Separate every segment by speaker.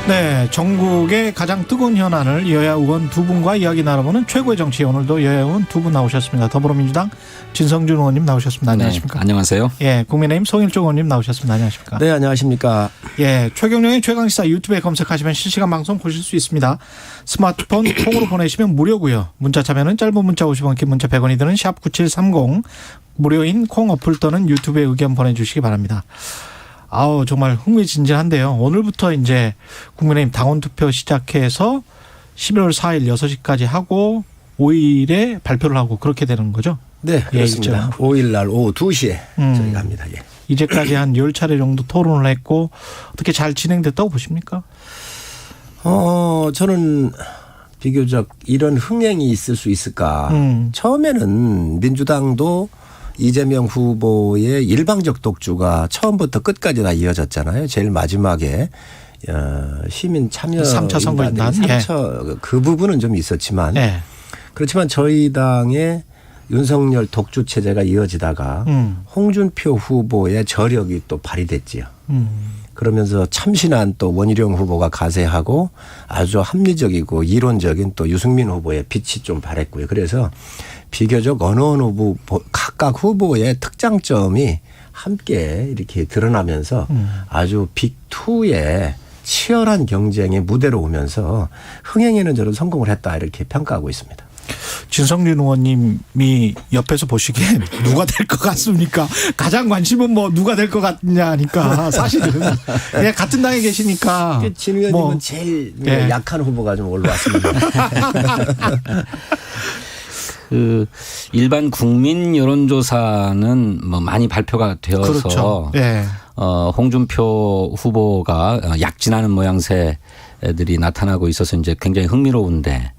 Speaker 1: 네, 전국의 가장 뜨거운 현안을 여야 의원 두 분과 이야기 나눠보는 최고의 정치. 오늘도 여야 의원 두 분 나오셨습니다. 더불어민주당 진성준 의원님 나오셨습니다. 안녕하십니까?
Speaker 2: 네, 안녕하세요.
Speaker 1: 예, 국민의힘 송일종 의원님 나오셨습니다. 안녕하십니까?
Speaker 3: 네, 안녕하십니까?
Speaker 1: 예, 최경영의 최강시사 유튜브에 검색하시면 실시간 방송 보실 수 있습니다. 스마트폰 콩으로 보내시면 무료고요. 문자 참여는 짧은 문자 50원, 긴 문자 100원이 드는 샵 9730 무료인 콩 어플 또는 유튜브에 의견 보내주시기 바랍니다. 아우, 정말 흥미진진한데요. 오늘부터 이제 국민의힘 당원 투표 시작해서 11월 4일 6시까지 하고 5일에 발표를 하고 그렇게 되는 거죠?
Speaker 3: 네, 그렇습니다. 5일 날 오후 2시에 저희가 합니다. 예.
Speaker 1: 이제까지 한 10차례 정도 토론을 했고 어떻게 잘 진행됐다고 보십니까?
Speaker 3: 저는 비교적 이런 흥행이 있을 수 있을까. 처음에는 민주당도 이재명 후보의 일방적 독주가 처음부터 끝까지 다 이어졌잖아요. 제일 마지막에 시민 참여
Speaker 1: 3차 선거인단
Speaker 3: 3차 그 부분은 좀 있었지만
Speaker 1: 네.
Speaker 3: 그렇지만 저희 당의 윤석열 독주 체제가 이어지다가 홍준표 후보의 저력이 또 발휘됐지요. 그러면서 참신한 또 원희룡 후보가 가세하고 아주 합리적이고 이론적인 또 유승민 후보의 빛이 좀 발했고요. 그래서 비교적 어느 후보 각각 후보의 특장점이 함께 이렇게 드러나면서 아주 빅2의 치열한 경쟁의 무대로 오면서 흥행에는 저는 성공을 했다 이렇게 평가하고 있습니다.
Speaker 1: 진성준 의원님이 옆에서 보시기엔 누가 될 것 같습니까? 가장 관심은 뭐 누가 될 것 같냐니까 사실은 그냥 같은 당에 계시니까.
Speaker 3: 진 의원님은 제일 약한 후보가 좀 올라왔습니다.
Speaker 2: 그 일반 국민 여론조사는 뭐 많이 발표가 되어서
Speaker 1: 그렇죠. 네.
Speaker 2: 홍준표 후보가 약진하는 모양새들이 나타나고 있어서 이제 굉장히 흥미로운데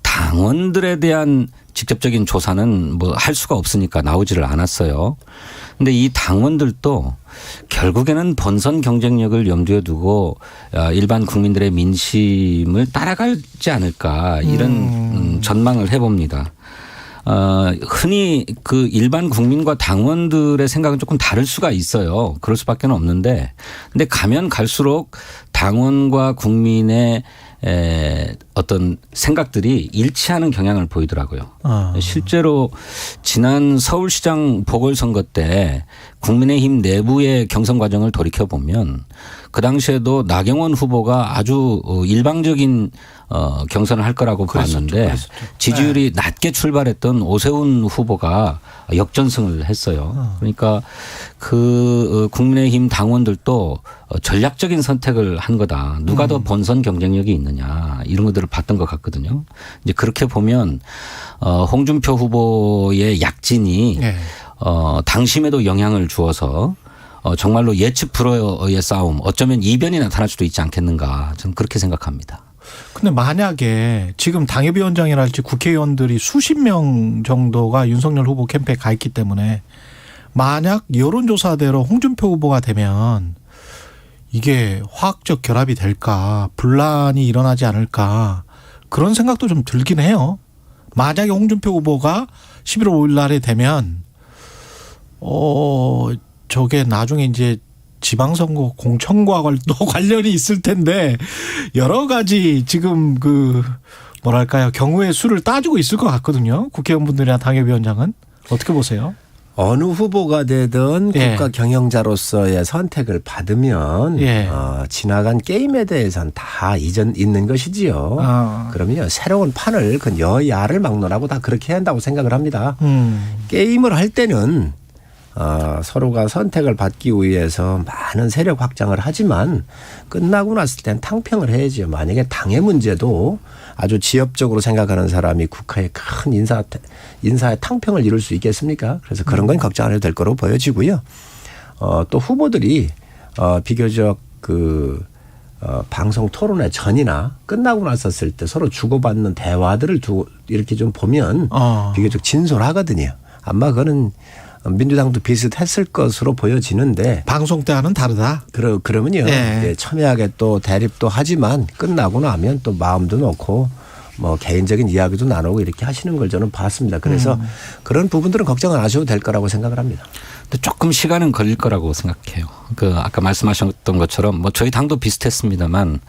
Speaker 2: 당원들에 대한 직접적인 조사는 뭐 할 수가 없으니까 나오지를 않았어요. 근데 이 당원들도 결국에는 본선 경쟁력을 염두에 두고 일반 국민들의 민심을 따라가지 않을까 이런 전망을 해봅니다. 흔히 그 일반 국민과 당원들의 생각은 조금 다를 수가 있어요. 그럴 수밖에 없는데 근데 가면 갈수록 당원과 국민의 어떤 생각들이 일치하는 경향을 보이더라고요. 실제로 지난 서울시장 보궐선거 때 국민의힘 내부의 경선 과정을 돌이켜보면 그 당시에도 나경원 후보가 아주 일방적인 경선을 할 거라고 봤는데 지지율이 낮게 출발했던 오세훈 후보가 역전승을 했어요. 그러니까 그 국민의힘 당원들도 전략적인 선택을 한 거다. 누가 더 본선 경쟁력이 있느냐 이런 것들을 봤던 것 같거든요. 이제 그렇게 보면 홍준표 후보의 약진이 당심에도 영향을 주어서 정말로 예측 불허의 싸움 어쩌면 이변이 나타날 수도 있지 않겠는가 저는 그렇게 생각합니다.
Speaker 1: 근데 만약에 지금 당협위원장이랄지 국회의원들이 수십 명 정도가 윤석열 후보 캠프에 가 있기 때문에 만약 여론조사대로 홍준표 후보가 되면 이게 화학적 결합이 될까 분란이 일어나지 않을까 그런 생각도 좀 들긴 해요. 만약에 홍준표 후보가 11월 5일 날에 되면 저게 나중에 이제 지방선거 공천과 또 관련이 있을 텐데 여러 가지 지금 그 뭐랄까요 경우의 수를 따지고 있을 것 같거든요. 국회의원분들이나 당협위원장은 어떻게 보세요?
Speaker 3: 어느 후보가 되든 국가 경영자로서의 선택을 받으면 지나간 게임에 대해서는 다 있는 것이지요. 그러면 새로운 판을 그 여야를 막론하고 다 그렇게 해야 한다고 생각을 합니다. 게임을 할 때는 서로가 선택을 받기 위해서 많은 세력 확장을 하지만 끝나고 났을 땐 탕평을 해야죠. 만약에 당의 문제도 아주 지엽적으로 생각하는 사람이 국회에 큰 인사의 탕평을 이룰 수 있겠습니까? 그래서 그런 건 걱정 안 해도 될 거로 보여지고요. 또 후보들이 비교적 방송 토론회 전이나 끝나고 났었을 때 서로 주고받는 대화들을 이렇게 좀 보면 비교적 진솔하거든요. 아마 그거는 민주당도 비슷했을 것으로 보여지는데
Speaker 1: 방송 때와는 다르다.
Speaker 3: 그러면요. 첨예하게 또 대립도 하지만 끝나고 나면 또 마음도 놓고 뭐 개인적인 이야기도 나누고 이렇게 하시는 걸 저는 봤습니다. 그래서 그런 부분들은 걱정 안 하셔도 될 거라고 생각을 합니다.
Speaker 2: 근데 조금 시간은 걸릴 거라고 생각해요. 그 아까 말씀하셨던 것처럼 뭐 저희 당도 비슷했습니다만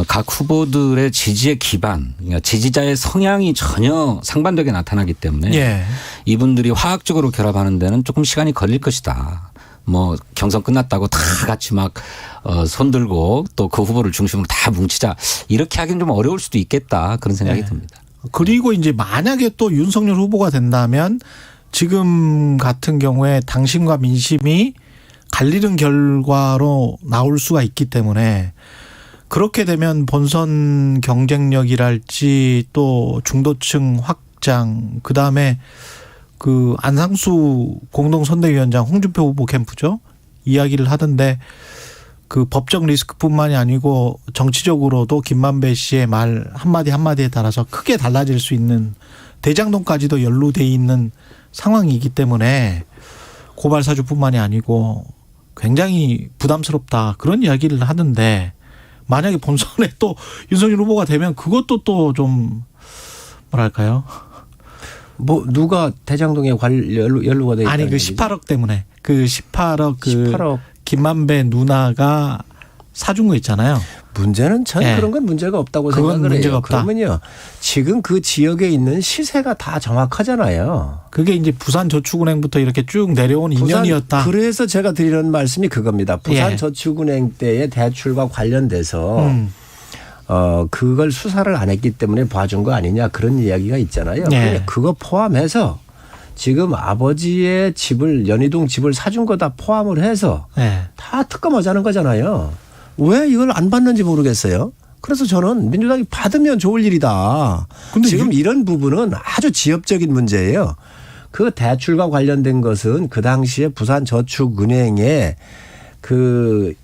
Speaker 2: 각 후보들의 지지의 기반, 그러니까 지지자의 성향이 전혀 상반되게 나타나기 때문에
Speaker 1: 예.
Speaker 2: 이분들이 화학적으로 결합하는 데는 조금 시간이 걸릴 것이다. 뭐 경선 끝났다고 다 같이 막 손들고 또 그 후보를 중심으로 다 뭉치자 이렇게 하기는 좀 어려울 수도 있겠다 그런 생각이
Speaker 1: 예.
Speaker 2: 듭니다.
Speaker 1: 그리고 이제 만약에 또 윤석열 후보가 된다면 지금 같은 경우에 당심과 민심이 갈리는 결과로 나올 수가 있기 때문에 그렇게 되면 본선 경쟁력이랄지 또 중도층 확장 그다음에 그 안상수 공동선대위원장 홍준표 후보 캠프죠. 이야기를 하던데 그 법적 리스크뿐만이 아니고 정치적으로도 김만배 씨의 말 한마디 한마디에 따라서 크게 달라질 수 있는 대장동까지도 연루돼 있는 상황이기 때문에 고발 사주뿐만이 아니고 굉장히 부담스럽다 그런 이야기를 하는데 만약에 본선에 또 윤석열 후보가 되면 그것도 또 좀 뭐랄까요?
Speaker 3: 뭐 누가 대장동에 연루가 돼 있다는
Speaker 1: 아니 그
Speaker 3: 얘기죠?
Speaker 1: 18억 때문에 그 18억 그
Speaker 3: 18억.
Speaker 1: 김만배 누나가 사준 거 있잖아요.
Speaker 3: 문제는 전
Speaker 1: 네.
Speaker 3: 그런 건 문제가 없다고
Speaker 1: 그건
Speaker 3: 생각을
Speaker 1: 문제가
Speaker 3: 해요.
Speaker 1: 없다.
Speaker 3: 그러면요. 지금 그 지역에 있는 시세가 다 정확하잖아요.
Speaker 1: 그게 이제 부산저축은행부터 이렇게 쭉 내려온 인연이었다.
Speaker 3: 그래서 제가 드리는 말씀이 그겁니다. 부산저축은행 때의 대출과 관련돼서 그걸 수사를 안 했기 때문에 봐준 거 아니냐 그런 이야기가 있잖아요.
Speaker 1: 네.
Speaker 3: 그거 포함해서 지금 아버지의 집을 연희동 집을 사준 거 다 포함을 해서
Speaker 1: 네.
Speaker 3: 다 특검하자는 거잖아요. 왜 이걸 안 받는지 모르겠어요. 그래서 저는 민주당이 받으면 좋을 일이다.
Speaker 1: 근데
Speaker 3: 지금 이런 부분은 아주 지엽적인 문제예요. 그 대출과 관련된 것은 그 당시에 부산저축은행에 그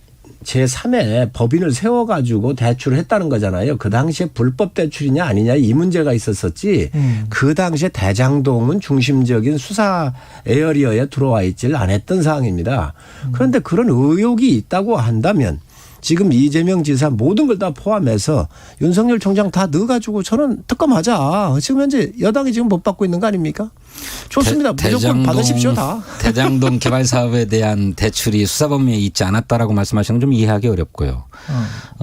Speaker 3: 제3의 법인을 세워가지고 대출을 했다는 거잖아요. 그 당시에 불법 대출이냐 아니냐 이 문제가 있었었지. 그 당시에 대장동은 중심적인 수사 에어리어에 들어와 있질 않았던 사항입니다. 그런데 그런 의혹이 있다고 한다면 지금 이재명 지사 모든 걸 다 포함해서 윤석열 총장 다 넣어가지고 저는 특검하자. 지금 현재 여당이 지금 못 받고 있는 거 아닙니까? 좋습니다. 무조건 받으십시오 다.
Speaker 2: 대장동 개발 사업에 대한 대출이 수사 범위에 있지 않았다라고 말씀하시는 건 좀 이해하기 어렵고요.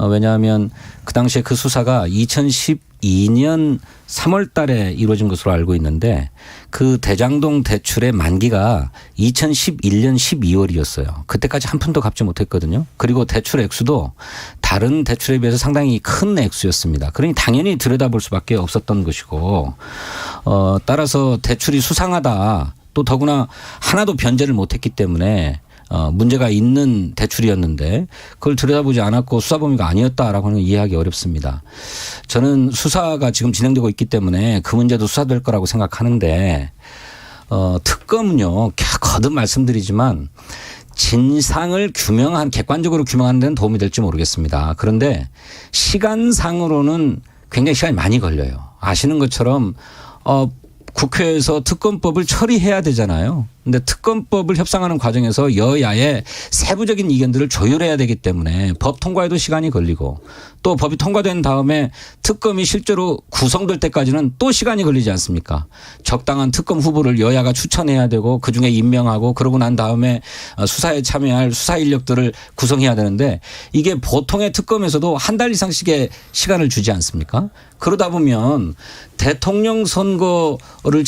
Speaker 2: 왜냐하면 그 당시에 그 수사가 2012년 3월 달에 이루어진 것으로 알고 있는데 그 대장동 대출의 만기가 2011년 12월이었어요. 그때까지 한 푼도 갚지 못했거든요. 그리고 대출 액수도 다른 대출에 비해서 상당히 큰 액수였습니다. 그러니 당연히 들여다볼 수밖에 없었던 것이고 따라서 대출이 수상하다. 또 더구나 하나도 변제를 못했기 때문에 문제가 있는 대출이었는데 그걸 들여다보지 않았고 수사 범위가 아니었다라고 하는 건 이해하기 어렵습니다. 저는 수사가 지금 진행되고 있기 때문에 그 문제도 수사될 거라고 생각하는데 특검은요 거듭 말씀드리지만 진상을 객관적으로 규명하는 데는 도움이 될지 모르겠습니다. 그런데 시간상으로는 굉장히 시간이 많이 걸려요. 아시는 것처럼 국회에서 특검법을 처리해야 되잖아요. 근데 특검법을 협상하는 과정에서 여야의 세부적인 의견들을 조율해야 되기 때문에 법 통과에도 시간이 걸리고 또 법이 통과된 다음에 특검이 실제로 구성될 때까지는 또 시간이 걸리지 않습니까? 적당한 특검 후보를 여야가 추천해야 되고 그중에 임명하고 그러고 난 다음에 수사에 참여할 수사 인력들을 구성해야 되는데 이게 보통의 특검에서도 한 달 이상씩의 시간을 주지 않습니까? 그러다 보면 대통령 선거를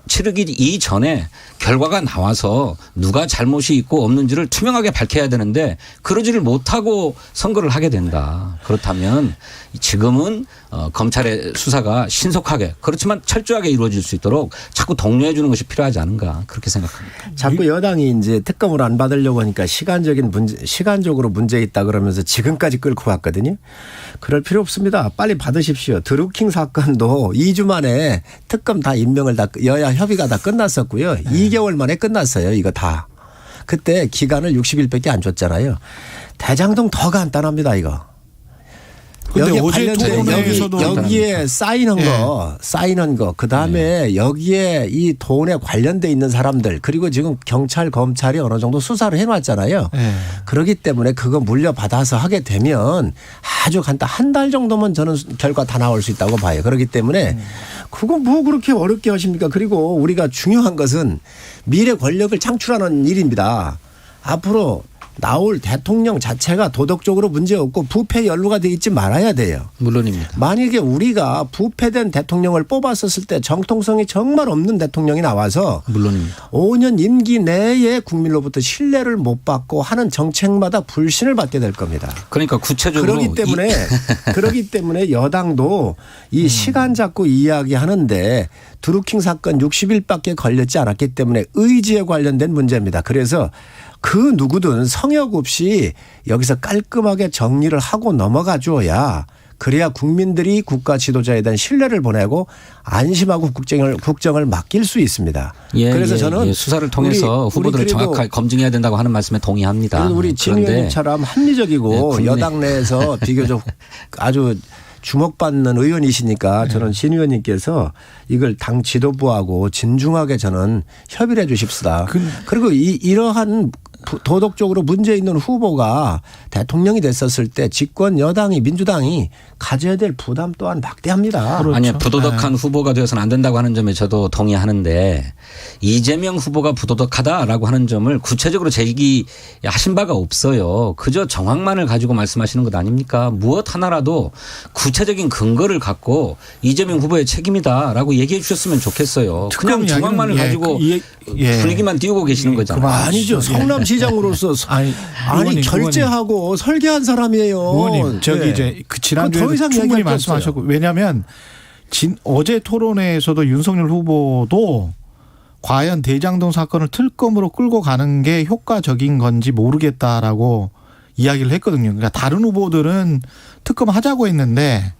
Speaker 2: 치르기 이전에 결과가 나와서 누가 잘못이 있고 없는지를 투명하게 밝혀야 되는데 그러지를 못하고 선거를 하게 된다. 그렇다면 지금은 검찰의 수사가 신속하게 그렇지만 철저하게 이루어질 수 있도록 자꾸 독려해 주는 것이 필요하지 않은가 그렇게 생각합니다.
Speaker 3: 자꾸 여당이 이제 특검을 안 받으려고 하니까 시간적으로 문제 있다 그러면서 지금까지 끌고 갔거든요. 그럴 필요 없습니다. 빨리 받으십시오. 드루킹 사건도 2주 만에 특검 다 임명을 다 여야 협의가 다 끝났었고요. 2개월 만에 끝났어요. 이거 다. 그때 기간을 60일밖에 안 줬잖아요. 대장동 더 간단합니다. 이거.
Speaker 1: 근데 어제 토론회에서도
Speaker 3: 여기에 사인한 거 그다음에 여기에 이 돈에 관련돼 있는 사람들 그리고 지금 경찰 검찰이 어느 정도 수사를 해놨잖아요. 그렇기 때문에 그거 물려받아서 하게 되면 아주 간단 한 달 정도면 저는 결과 다 나올 수 있다고 봐요. 그렇기 때문에 그거 뭐 그렇게 어렵게 하십니까? 그리고 우리가 중요한 것은 미래 권력을 창출하는 일입니다. 앞으로 나올 대통령 자체가 도덕적으로 문제없고 부패 연루가 돼 있지 말아야 돼요.
Speaker 2: 물론입니다.
Speaker 3: 만약에 우리가 부패된 대통령을 뽑았었을 때 정통성이 정말 없는 대통령이 나와서
Speaker 2: 물론입니다.
Speaker 3: 5년 임기 내에 국민로부터 신뢰를 못 받고 하는 정책마다 불신을 받게 될 겁니다.
Speaker 2: 그러니까 구체적으로
Speaker 3: 그러기 때문에 여당도 이 시간 잡고 이야기하는데 드루킹 사건 60일밖에 걸렸지 않았기 때문에 의지에 관련된 문제입니다. 그래서 그 누구든 성역 없이 여기서 깔끔하게 정리를 하고 넘어가 줘야 그래야 국민들이 국가 지도자에 대한 신뢰를 보내고 안심하고 국정을 맡길 수 있습니다. 그래서 저는
Speaker 2: 수사를 통해서 후보들을 정확하게 검증해야 된다고 하는 말씀에 동의합니다.
Speaker 3: 우리 진 의원님처럼 합리적이고 여당 내에서 비교적 아주 주목받는 의원이시니까 저는 신 의원님께서 이걸 당 지도부하고 진중하게 저는 협의를 해 주십시다. 그리고 이러한 도덕적으로 문제 있는 후보가 대통령이 됐었을 때 집권 여당이 민주당이 가져야 될 부담 또한 막대합니다.
Speaker 2: 그렇죠. 아니요. 부도덕한 후보가 되어서는 안 된다고 하는 점에 저도 동의하는데 이재명 후보가 부도덕하다라고 하는 점을 구체적으로 제기하신 바가 없어요. 그저 정황만을 가지고 말씀하시는 것 아닙니까? 무엇 하나라도 구체적인 근거를 갖고 이재명 후보의 책임이다라고 얘기해 주셨으면 좋겠어요. 그냥 정황만을 가지고 분위기만 띄우고 계시는 거잖아요.
Speaker 3: 아니죠. 성남시장으로서 아니 결재하고 설계한 사람이에요.
Speaker 1: 의원님 저기 이제 그 지난주에 충분히 말씀하셨고 왜냐하면 어제 토론회에서도 윤석열 후보도 과연 대장동 사건을 특검으로 끌고 가는 게 효과적인 건지 모르겠다라고 이야기를 했거든요. 그러니까 다른 후보들은 특검 하자고 했는데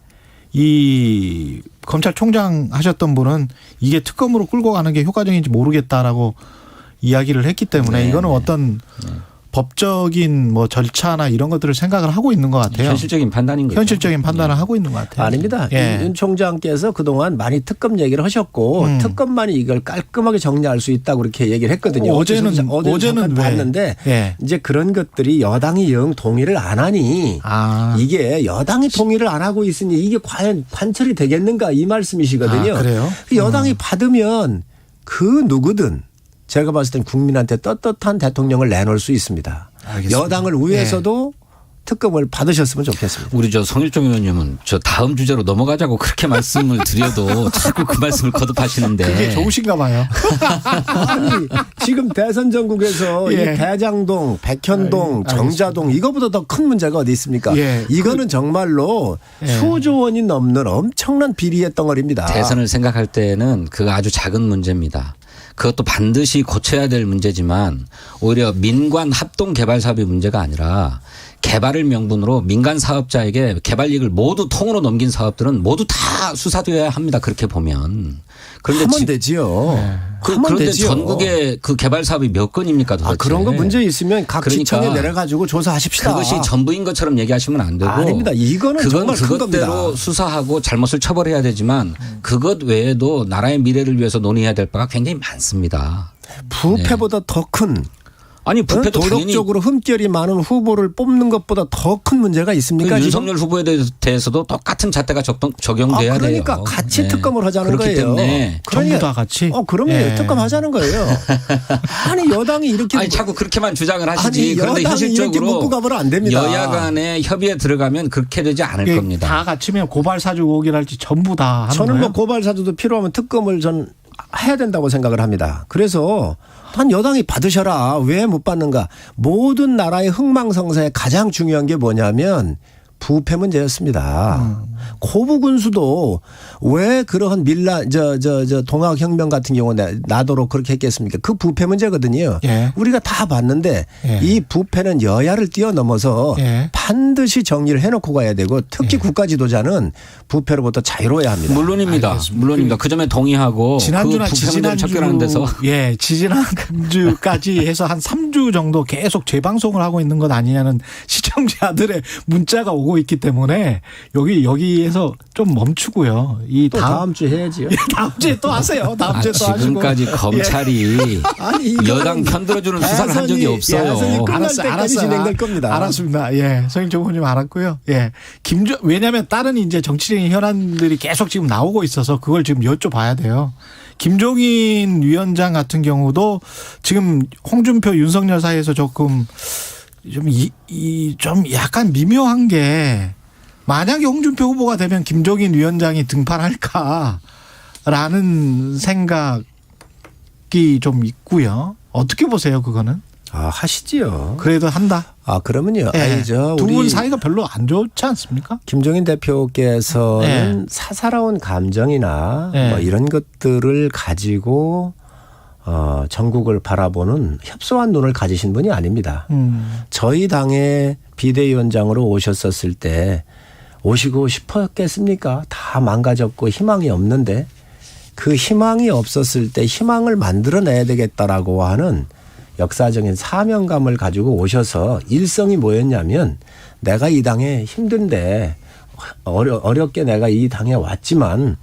Speaker 1: 이 검찰총장 하셨던 분은 이게 특검으로 끌고 가는 게 효과적인지 모르겠다라고 이야기를 했기 때문에 이거는 어떤 법적인 뭐 절차나 이런 것들을 생각을 하고 있는 것 같아요.
Speaker 2: 현실적인 판단인 거죠.
Speaker 1: 현실적인 판단을 하고 있는 것 같아요.
Speaker 3: 아닙니다. 윤 총장께서 그동안 많이 특검 얘기를 하셨고 특검만이 이걸 깔끔하게 정리할 수 있다고 그렇게 얘기를 했거든요. 어제는 봤는데 이제 그런 것들이 여당이 영 동의를 안 하니 이게 여당이 동의를 안 하고 있으니 이게 과연 관철이 되겠는가 이 말씀이시거든요.
Speaker 1: 그래요?
Speaker 3: 여당이 받으면 그 누구든 제가 봤을 땐 국민한테 떳떳한 대통령을 내놓을 수 있습니다. 알겠습니다. 여당을 위해서도 특검을 받으셨으면 좋겠습니다.
Speaker 2: 우리 성일종 의원님은 다음 주제로 넘어가자고 그렇게 말씀을 드려도 자꾸 그 말씀을 거듭하시는데.
Speaker 1: 그게 좋으신가 봐요.
Speaker 3: 아니 지금 대선 전국에서 이 대장동, 백현동, 정자동 이거보다 더 큰 문제가 어디 있습니까? 이거는 정말로 수조 원이 넘는 엄청난 비리의 덩어리입니다.
Speaker 2: 대선을 생각할 때는 그거 아주 작은 문제입니다. 그것도 반드시 고쳐야 될 문제지만 오히려 민관 합동 개발 사업의 문제가 아니라 개발을 명분으로 민간 사업자에게 개발 이익을 모두 통으로 넘긴 사업들은 모두 다 수사돼야 합니다. 그렇게 보면. 그런데
Speaker 3: 하면 되지요.
Speaker 2: 그런데 되지요. 전국에 그 개발 사업이 몇 건입니까 도대체.
Speaker 3: 그런 거 문제 있으면 각 지청에 내려가지고 조사하십시다.
Speaker 2: 그것이 전부인 것처럼 얘기하시면 안 되고.
Speaker 3: 아닙니다. 이거는 정말 큰 겁니다.
Speaker 2: 그것대로 수사하고 잘못을 처벌해야 되지만 그것 외에도 나라의 미래를 위해서 논의해야 될 바가 굉장히 많습니다.
Speaker 3: 부패보다 더 큰.
Speaker 2: 아니 부패도
Speaker 3: 도덕적으로 흠결이 많은 후보를 뽑는 것보다 더 큰 문제가 있습니까?
Speaker 2: 윤석열 후보에 대해서도 똑같은 잣대가 적용돼야 돼요.
Speaker 3: 그러니까 같이 특검을 하자는
Speaker 2: 그렇기
Speaker 3: 거예요.
Speaker 2: 때문에
Speaker 1: 전부 다 같이.
Speaker 3: 그럼요. 특검하자는 거예요. 아니 여당이 이렇게
Speaker 2: 자꾸 그렇게만 주장을 하시지. 그런데 현실적으로
Speaker 3: 먹고 가면 안 됩니다.
Speaker 2: 여야 간의 협의에 들어가면 그렇게 되지 않을 겁니다.
Speaker 1: 다 같이면 고발 사주 의혹이랄지 전부 다 하는
Speaker 3: 저는
Speaker 1: 거예요?
Speaker 3: 고발 사주도 필요하면 특검을 전 해야 된다고 생각을 합니다. 그래서 한 여당이 받으셔라. 왜 못 받는가. 모든 나라의 흥망성쇠에 가장 중요한 게 뭐냐면 부패 문제였습니다. 고부군수도 왜 그러한 동학혁명 같은 경우는 나도록 그렇게 했겠습니까? 그 부패 문제거든요. 우리가 다 봤는데 이 부패는 여야를 뛰어넘어서 반드시 정리를 해놓고 가야 되고 특히 국가 지도자는 부패로부터 자유로워야 합니다.
Speaker 2: 물론입니다.
Speaker 1: 알겠습니다.
Speaker 2: 물론입니다. 그 점에 동의하고
Speaker 1: 지난주나
Speaker 2: 그 부패 문제를 척결하는 데서
Speaker 1: 지지난주까지 해서 한 3주 정도 계속 재방송을 하고 있는 것 아니냐는 시청자들의 문자가 오고 있기 때문에 여기 여기에서 좀 멈추고요.
Speaker 3: 또 다음 주 해야지요.
Speaker 1: 다음 주에 또 하세요. 다음 주에 또 하시고.
Speaker 2: 지금까지 검찰이
Speaker 3: 아니,
Speaker 2: 여당 편들어주는 수사를 한 적이 없어요.
Speaker 3: 알았어요. 진행될 겁니다.
Speaker 1: 알았습니다. 예, 서인정 의원님 알았고요. 예, 왜냐하면 다른 이제 정치적인 현안들이 계속 지금 나오고 있어서 그걸 지금 여쭤봐야 돼요. 김종인 위원장 같은 경우도 지금 홍준표 윤석열 사이에서 조금 좀 약간 미묘한 게 만약에 홍준표 후보가 되면 김종인 위원장이 등판할까라는 생각이 좀 있고요. 어떻게 보세요, 그거는?
Speaker 3: 하시지요.
Speaker 1: 그래도 한다.
Speaker 3: 그러면요.
Speaker 1: 네.
Speaker 3: 아니죠.
Speaker 1: 두 분 사이가 별로 안 좋지 않습니까?
Speaker 3: 김종인 대표께서는 사사로운 감정이나 뭐 이런 것들을 가지고 전국을 바라보는 협소한 눈을 가지신 분이 아닙니다. 저희 당의 비대위원장으로 오셨었을 때 오시고 싶었겠습니까? 다 망가졌고 희망이 없는데 그 희망이 없었을 때 희망을 만들어내야 되겠다라고 하는 역사적인 사명감을 가지고 오셔서 일성이 뭐였냐면 내가 이 당에 힘든데 어렵게 내가 이 당에 왔지만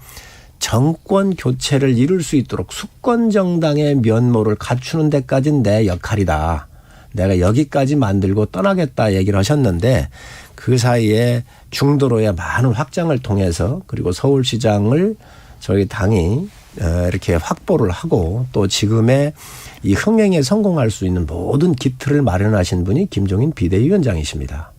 Speaker 3: 정권 교체를 이룰 수 있도록 수권 정당의 면모를 갖추는 데까지는 내 역할이다. 내가 여기까지 만들고 떠나겠다 얘기를 하셨는데 그 사이에 중도로의 많은 확장을 통해서 그리고 서울시장을 저희 당이 이렇게 확보를 하고 또 지금의 이 흥행에 성공할 수 있는 모든 기틀을 마련하신 분이 김종인 비대위원장이십니다.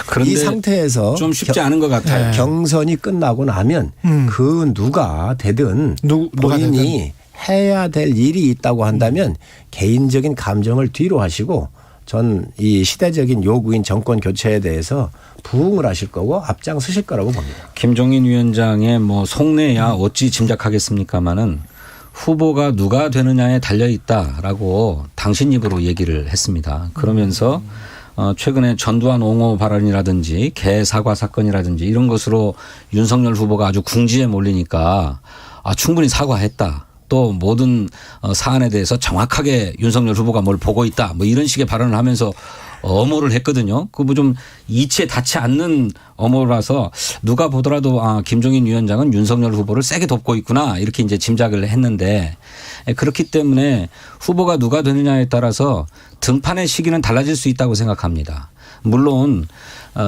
Speaker 2: 그런데
Speaker 3: 이 상태에서
Speaker 2: 좀 쉽지 않은 것 같아요.
Speaker 3: 경선이 끝나고 나면 그 누가 되든 본인이 해야 될 일이 있다고 한다면 개인적인 감정을 뒤로 하시고 전 이 시대적인 요구인 정권 교체에 대해서 부응을 하실 거고 앞장서실 거라고 봅니다.
Speaker 2: 김종인 위원장의 뭐 속내야 어찌 짐작하겠습니까마는 후보가 누가 되느냐에 달려 있다라고 당신 입으로 얘기를 했습니다. 그러면서 최근에 전두환 옹호 발언이라든지 개 사과 사건이라든지 이런 것으로 윤석열 후보가 아주 궁지에 몰리니까 충분히 사과했다. 또 모든 사안에 대해서 정확하게 윤석열 후보가 뭘 보고 있다. 뭐 이런 식의 발언을 하면서 엄호를 했거든요. 그 뭐 좀 이치에 닿지 않는 엄호라서 누가 보더라도 김종인 위원장은 윤석열 후보를 세게 돕고 있구나 이렇게 이제 짐작을 했는데 그렇기 때문에 후보가 누가 되느냐에 따라서 등판의 시기는 달라질 수 있다고 생각합니다. 물론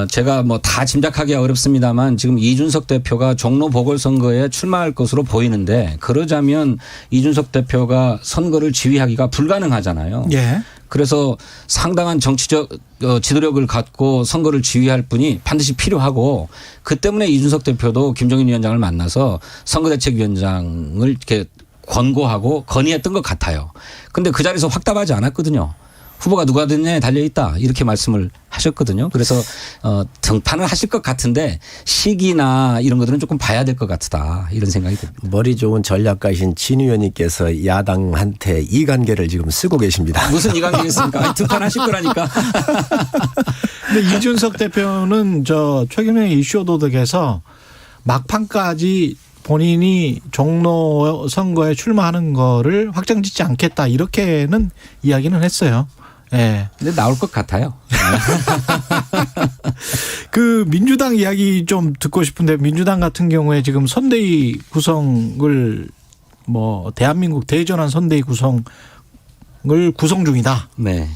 Speaker 2: 제가 뭐 다 짐작하기 어렵습니다만 지금 이준석 대표가 종로 보궐선거에 출마할 것으로 보이는데 그러자면 이준석 대표가 선거를 지휘하기가 불가능하잖아요.
Speaker 1: 예.
Speaker 2: 그래서 상당한 정치적 지도력을 갖고 선거를 지휘할 분이 반드시 필요하고 그 때문에 이준석 대표도 김종인 위원장을 만나서 선거대책위원장을 이렇게 권고하고 건의했던 것 같아요. 그런데 그 자리에서 확답하지 않았거든요. 후보가 누가 되느냐에 달려있다 이렇게 말씀을 하셨거든요. 그래서 등판을 하실 것 같은데 시기나 이런 것들은 조금 봐야 될 것 같다 이런 생각이 듭니다.
Speaker 3: 머리 좋은 전략가이신 진 의원님께서 야당한테 이관계를 지금 쓰고 계십니다.
Speaker 2: 무슨 이관계겠습니까? 등판하실 거라니까.
Speaker 1: 근데 이준석 대표는 최근에 이슈 도덕에서 막판까지 본인이 종로 선거에 출마하는 거를 확정짓지 않겠다 이렇게는 이야기는 했어요. 예.
Speaker 2: 근데 나올 것 같아요.
Speaker 1: 그 민주당 이야기 좀 듣고 싶은데 민주당 같은 경우에 지금 선대위 구성을 대한민국 대전환 선대위 구성을 구성 중이다.
Speaker 2: 네.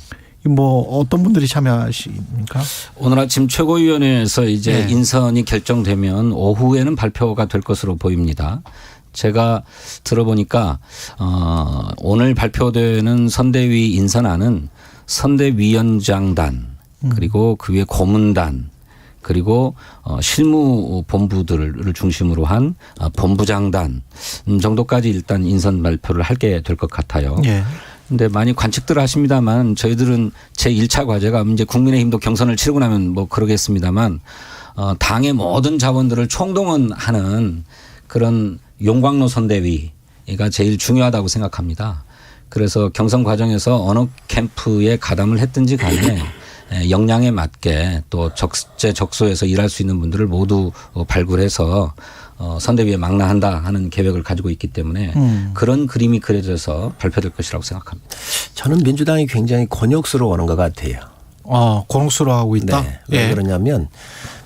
Speaker 1: 뭐 어떤 분들이 참여하십니까?
Speaker 2: 오늘 아침 최고위원회에서 이제 인선이 결정되면 오후에는 발표가 될 것으로 보입니다. 제가 들어보니까 오늘 발표되는 선대위 인선안은 선대위원장단 그리고 그 위에 고문단 그리고 실무본부들을 중심으로 한 본부장단 정도까지 일단 인선 발표를 하게 될 것 같아요. 근데 많이 관측들 하십니다만 저희들은 제 1차 과제가 이제 국민의힘도 경선을 치르고 나면 뭐 그러겠습니다만 당의 모든 자원들을 총동원하는 그런 용광로 선대위가 제일 중요하다고 생각합니다. 그래서 경선 과정에서 어느 캠프에 가담을 했든지 간에 역량에 맞게 또 적재적소에서 일할 수 있는 분들을 모두 발굴해서 선대위에 망라한다 하는 계획을 가지고 있기 때문에 그런 그림이 그려져서 발표될 것이라고 생각합니다.
Speaker 3: 저는 민주당이 굉장히 곤욕스러워하는 것 같아요.
Speaker 1: 곤혹스러워하고 있다?
Speaker 3: 네. 왜 그러냐면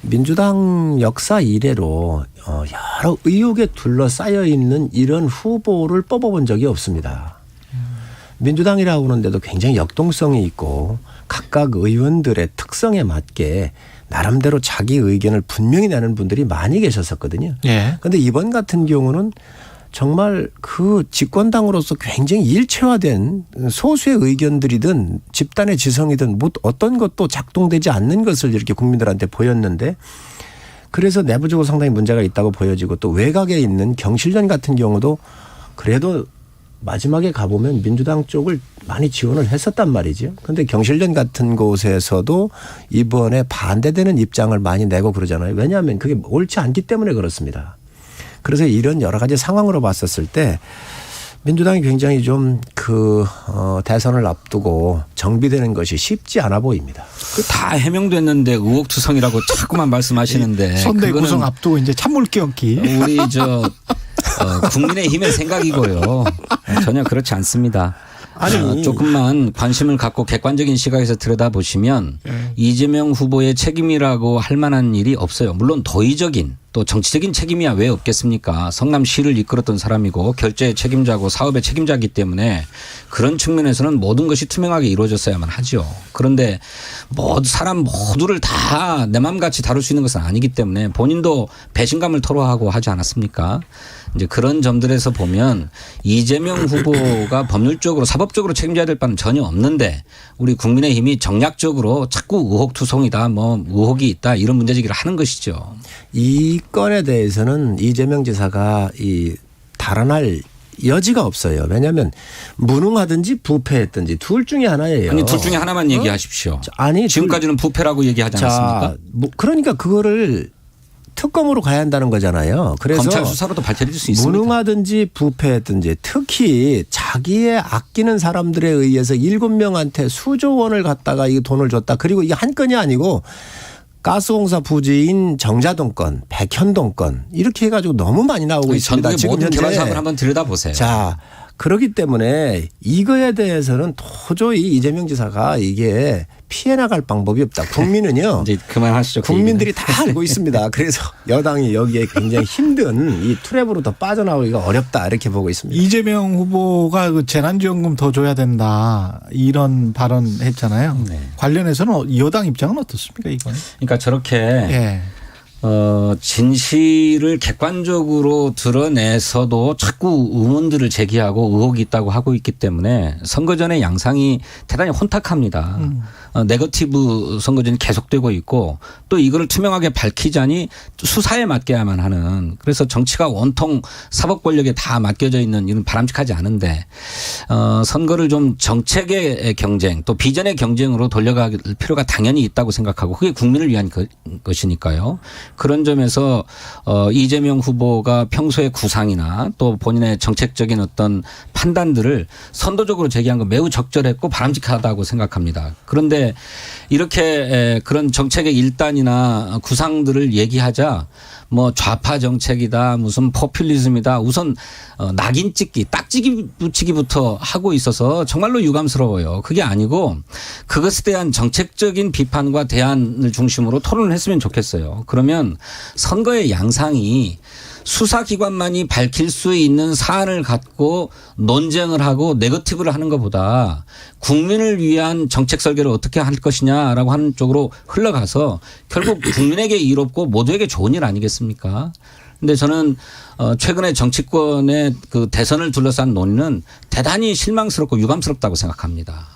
Speaker 3: 민주당 역사 이래로 여러 의혹에 둘러싸여 있는 이런 후보를 뽑아본 적이 없습니다. 민주당이라고 하는데도 굉장히 역동성이 있고 각각 의원들의 특성에 맞게 나름대로 자기 의견을 분명히 내는 분들이 많이 계셨었거든요. 그런데 이번 같은 경우는 정말 그 집권당으로서 굉장히 일체화된 소수의 의견들이든 집단의 지성이든 뭐 어떤 것도 작동되지 않는 것을 이렇게 국민들한테 보였는데 그래서 내부적으로 상당히 문제가 있다고 보여지고 또 외곽에 있는 경실련 같은 경우도 그래도 마지막에 가보면 민주당 쪽을 많이 지원을 했었단 말이죠. 그런데 경실련 같은 곳에서도 이번에 반대되는 입장을 많이 내고 그러잖아요. 왜냐하면 그게 옳지 않기 때문에 그렇습니다. 그래서 이런 여러 가지 상황으로 봤었을 때 민주당이 굉장히 좀 대선을 앞두고 정비되는 것이 쉽지 않아 보입니다.
Speaker 2: 다 해명됐는데 의혹투성이라고 자꾸만 말씀하시는데.
Speaker 1: 선대 구성 앞두고 이제 찬물 끼얹기.
Speaker 2: 우리 국민의힘의 생각이고요. 전혀 그렇지 않습니다.
Speaker 3: 아니
Speaker 2: 조금만 관심을 갖고 객관적인 시각에서 들여다보시면 이재명 후보의 책임이라고 할 만한 일이 없어요. 물론 도의적인 또 정치적인 책임이야 왜 없겠습니까? 성남시를 이끌었던 사람이고 결제의 책임자고 사업의 책임자이기 때문에 그런 측면에서는 모든 것이 투명하게 이루어졌어야만 하죠. 그런데 사람 모두를 다 내 맘같이 다룰 수 있는 것은 아니기 때문에 본인도 배신감을 토로하고 하지 않았습니까? 이제 그런 점들에서 보면 이재명 후보가 법률적으로 사법적으로 책임져야 될 바는 전혀 없는데 우리 국민의힘이 정략적으로 자꾸 의혹투성이다 의혹이 있다 이런 문제제기를 하는 것이죠.
Speaker 3: 이 건에 대해서는 이재명 지사가 달아날 여지가 없어요. 왜냐하면 무능하든지 부패했든지 둘 중에 하나예요.
Speaker 2: 아니 둘 중에 하나만 얘기하십시오.
Speaker 3: 아니
Speaker 2: 지금까지는 부패라고 얘기하지 않았습니까?
Speaker 3: 그러니까 그거를 특검으로 가야 한다는 거잖아요. 그래서
Speaker 2: 검찰 수사로도 밝혀질 수 있습니다.
Speaker 3: 무능하든지 부패했든지 특히 자기의 아끼는 사람들에 의해서 7명한테 수조 원을 갖다가 이 돈을 줬다. 그리고 이게 한 건이 아니고 가스공사 부지인 정자동 건, 백현동 건 이렇게 해가지고 너무 많이 나오고 있습니다.
Speaker 2: 지금 모든 개발 사업을 한번 들여다보세요.
Speaker 3: 자, 그렇기 때문에 이거에 대해서는 도저히 이재명 지사가 이게 피해 나갈 방법이 없다. 국민은요.
Speaker 2: 이제 그만하시죠.
Speaker 3: 국민들이 다 알고 있습니다. 그래서 여당이 여기에 굉장히 힘든 이 트랩으로 더 빠져나오기가 어렵다 이렇게 보고 있습니다.
Speaker 1: 이재명 후보가 그 재난지원금 더 줘야 된다 이런 발언했잖아요.
Speaker 2: 네.
Speaker 1: 관련해서는 여당 입장은 어떻습니까 이건?
Speaker 2: 그러니까 저렇게 진실을 객관적으로 드러내서도 자꾸 의문들을 제기하고 의혹이 있다고 하고 있기 때문에 선거 전의 양상이 대단히 혼탁합니다. 네거티브 선거전이 계속되고 있고 또 이거를 투명하게 밝히자니 수사에 맡겨야만 하는 그래서 정치가 온통 사법 권력에 다 맡겨져 있는 이런 바람직하지 않은데 선거를 좀 정책의 경쟁 또 비전의 경쟁으로 돌려갈 필요가 당연히 있다고 생각하고 그게 국민을 위한 것이니까요. 그런 점에서 이재명 후보가 평소의 구상이나 또 본인의 정책적인 어떤 판단들을 선도적으로 제기한 건 매우 적절했고 바람직하다고 생각합니다. 그런데 이렇게 그런 정책의 일단이나 구상들을 얘기하자 좌파 정책이다 무슨 포퓰리즘이다 우선 낙인 찍기 딱지기 붙이기부터 하고 있어서 정말로 유감스러워요. 그게 아니고 그것에 대한 정책적인 비판과 대안을 중심으로 토론을 했으면 좋겠어요. 그러면 선거의 양상이 수사기관만이 밝힐 수 있는 사안을 갖고 논쟁을 하고 네거티브를 하는 것보다 국민을 위한 정책 설계를 어떻게 할 것이냐라고 하는 쪽으로 흘러가서 결국 국민에게 이롭고 모두에게 좋은 일 아니겠습니까? 근데 저는 최근에 정치권의 그 대선을 둘러싼 논의는 대단히 실망스럽고 유감스럽다고 생각합니다.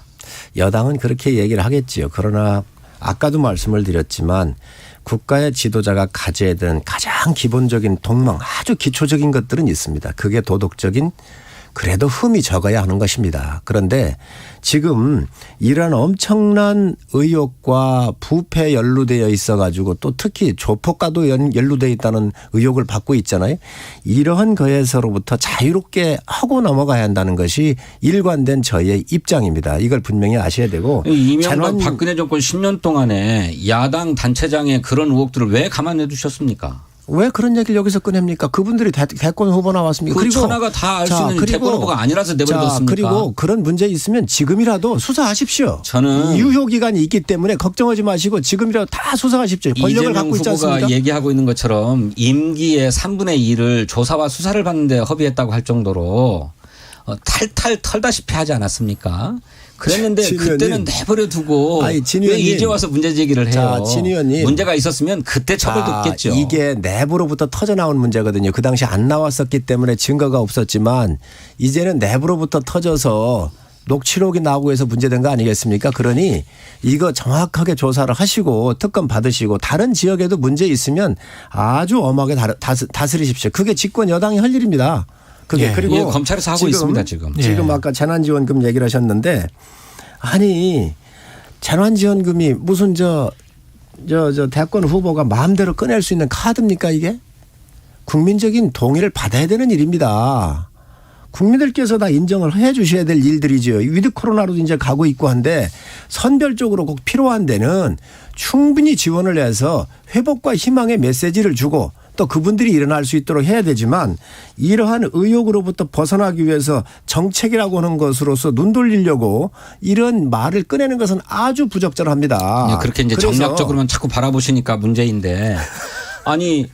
Speaker 3: 여당은 그렇게 얘기를 하겠지요. 그러나 아까도 말씀을 드렸지만 국가의 지도자가 가져야 되는 가장 기본적인 동망 아주 기초적인 것들은 있습니다. 그게 도덕적인 그래도 흠이 적어야 하는 것입니다. 그런데 지금 이런 엄청난 의혹과 부패 연루되어 있어가지고 또 특히 조폭과도 연루되어 있다는 의혹을 받고 있잖아요. 이러한 거에서로부터 자유롭게 하고 넘어가야 한다는 것이 일관된 저희의 입장입니다. 이걸 분명히 아셔야 되고.
Speaker 2: 이명박 박근혜 정권 10년 동안에 야당 단체장의 그런 의혹들을 왜 가만히 두셨습니까?
Speaker 3: 왜 그런 얘기를 여기서 꺼냅니까? 그분들이 대권 후보 나왔습니까?
Speaker 2: 그리고 천하가 다 알 수 있는 대권 후보가 아니라서 내버려뒀습니까?
Speaker 3: 그리고 그런 문제 있으면 지금이라도 수사하십시오.
Speaker 2: 저는
Speaker 3: 유효 기간이 있기 때문에 걱정하지 마시고 지금이라도 다 수사하십시오. 권력을 갖고 있지 않습니까?
Speaker 2: 후보가 얘기하고 있는 것처럼 임기의 3분의 1을 조사와 수사를 받는데 허비했다고 할 정도로 탈탈 털다시피 하지 않았습니까? 그랬는데 그때는 내버려 두고 왜 이제 와서 문제 제기를 해요?
Speaker 3: 진 의원님.
Speaker 2: 문제가 있었으면 그때 처벌됐겠죠.
Speaker 3: 이게 내부로부터 터져나온 문제거든요. 그 당시 안 나왔었기 때문에 증거가 없었지만 이제는 내부로부터 터져서 녹취록이 나오고 해서 문제된 거 아니겠습니까? 그러니 이거 정확하게 조사를 하시고 특검 받으시고 다른 지역에도 문제 있으면 아주 엄하게 다스리십시오. 그게 집권 여당이 할 일입니다. 그게 그리고
Speaker 2: 검찰에서 하고 있습니다 지금.
Speaker 3: 지금 아까 재난지원금 얘기를 하셨는데 아니 재난지원금이 무슨 저 대권 후보가 마음대로 꺼낼 수 있는 카드입니까 이게? 국민적인 동의를 받아야 되는 일입니다. 국민들께서 다 인정을 해 주셔야 될 일들이죠. 위드 코로나로도 이제 가고 있고 한데 선별적으로 꼭 필요한 데는 충분히 지원을 해서 회복과 희망의 메시지를 주고 또 그분들이 일어날 수 있도록 해야 되지만 이러한 의혹으로부터 벗어나기 위해서 정책이라고 하는 것으로서 눈 돌리려고 이런 말을 꺼내는 것은 아주 부적절합니다.
Speaker 2: 그렇게 이제 정략적으로만 자꾸 바라보시니까 문제인데 아니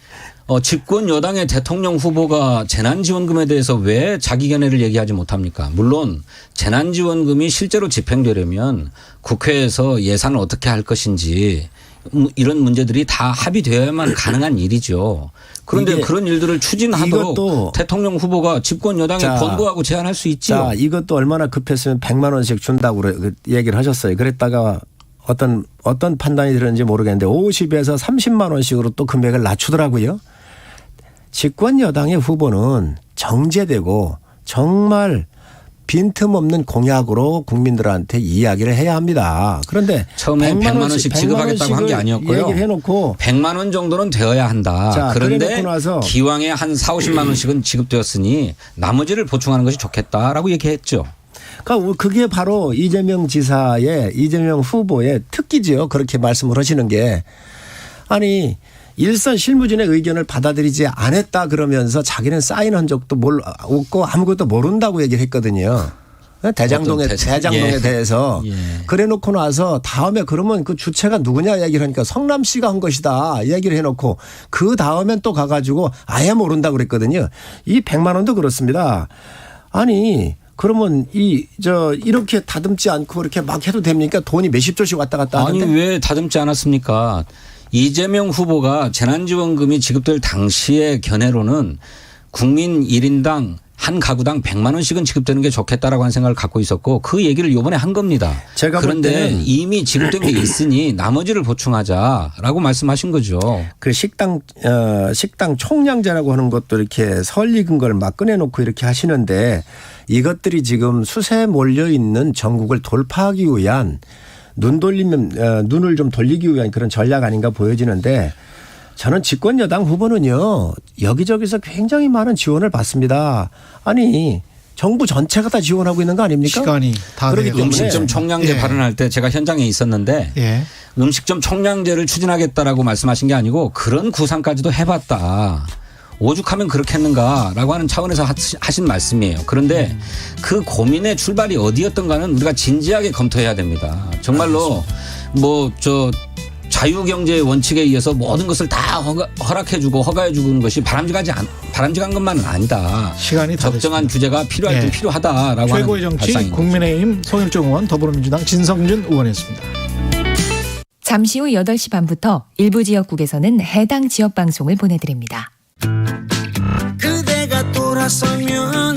Speaker 2: 집권 여당의 대통령 후보가 재난지원금에 대해서 왜 자기 견해를 얘기하지 못합니까? 물론 재난지원금이 실제로 집행되려면 국회에서 예산을 어떻게 할 것인지 이런 문제들이 다 합의되어야만 가능한 일이죠. 그런데 그런 일들을 추진하도록 대통령 후보가 집권 여당에 권고하고 제안할 수 있죠.
Speaker 3: 자, 이것도 얼마나 급했으면 100만 원씩 준다고 얘기를 하셨어요. 그랬다가 어떤 판단이 들었는지 모르겠는데 50에서 30만 원씩으로 또 금액을 낮추더라고요. 집권 여당의 후보는 정제되고 정말 빈틈없는 공약으로 국민들한테 이야기를 해야 합니다. 그런데
Speaker 2: 처음에 100만 원씩 지급하겠다고 한 게 아니었고요.
Speaker 3: 얘기를 해놓고
Speaker 2: 100만 원 정도는 되어야 한다.
Speaker 3: 자,
Speaker 2: 그런데 기왕에 한 4, 50만 원씩은 지급되었으니 나머지를 보충하는 것이 좋겠다라고 얘기했죠.
Speaker 3: 그러니까 그게 바로 이재명 후보의 특기지요. 그렇게 말씀을 하시는 게. 아니 일선 실무진의 의견을 받아들이지 않았다 그러면서 자기는 사인한 적도 없고 아무것도 모른다고 얘기를 했거든요. 대장동에 대해서. 그래 놓고 나서 다음에 그러면 그 주체가 누구냐 얘기를 하니까 성남시가 한 것이다 얘기를 해놓고 그 다음엔 또 가가지고 아예 모른다고 그랬거든요. 이 100만 원도 그렇습니다. 아니 그러면 이렇게 다듬지 않고 이렇게 막 해도 됩니까? 돈이 몇십 조씩 왔다 갔다 하는데.
Speaker 2: 아니 왜 다듬지 않았습니까? 이재명 후보가 재난지원금이 지급될 당시의 견해로는 국민 1인당 한 가구당 100만 원씩은 지급되는 게 좋겠다라고 하는 생각을 갖고 있었고 그 얘기를 이번에 한 겁니다. 그런데 이미 지급된 게 있으니 나머지를 보충하자라고 말씀하신 거죠.
Speaker 3: 그 식당 총량제라고 하는 것도 이렇게 설리 근거를 막 꺼내놓고 이렇게 하시는데 이것들이 지금 수세에 몰려 있는 전국을 돌파하기 위한 눈을 좀 돌리기 위한 그런 전략 아닌가 보여지는데 저는 집권 여당 후보는요 여기저기서 굉장히 많은 지원을 받습니다. 아니 정부 전체가 다 지원하고 있는 거 아닙니까?
Speaker 1: 시간이 다
Speaker 3: 그렇기 때문에
Speaker 2: 음식점 총량제 발언할 때 제가 현장에 있었는데 음식점 총량제를 추진하겠다라고 말씀하신 게 아니고 그런 구상까지도 해봤다. 오죽하면 그렇겠는가라고 하는 차원에서 하신 말씀이에요. 그런데 그 고민의 출발이 어디였던가는 우리가 진지하게 검토해야 됩니다. 정말로 자유경제의 원칙에 의해서 모든 것을 다 허락해주고 허가해주는 것이 바람직한 것만은 아니다.
Speaker 1: 시간이
Speaker 2: 적정한 규제가 필요할 때 필요하다라고
Speaker 1: 최고의
Speaker 2: 하는
Speaker 1: 정치
Speaker 2: 발상인
Speaker 1: 국민의힘 송일정 의원 더불어민주당 진성준 의원이었습니다.
Speaker 4: 잠시 후 8시 반부터 일부 지역국에서는 해당 지역 방송을 보내드립니다.
Speaker 5: 그대가 돌아서면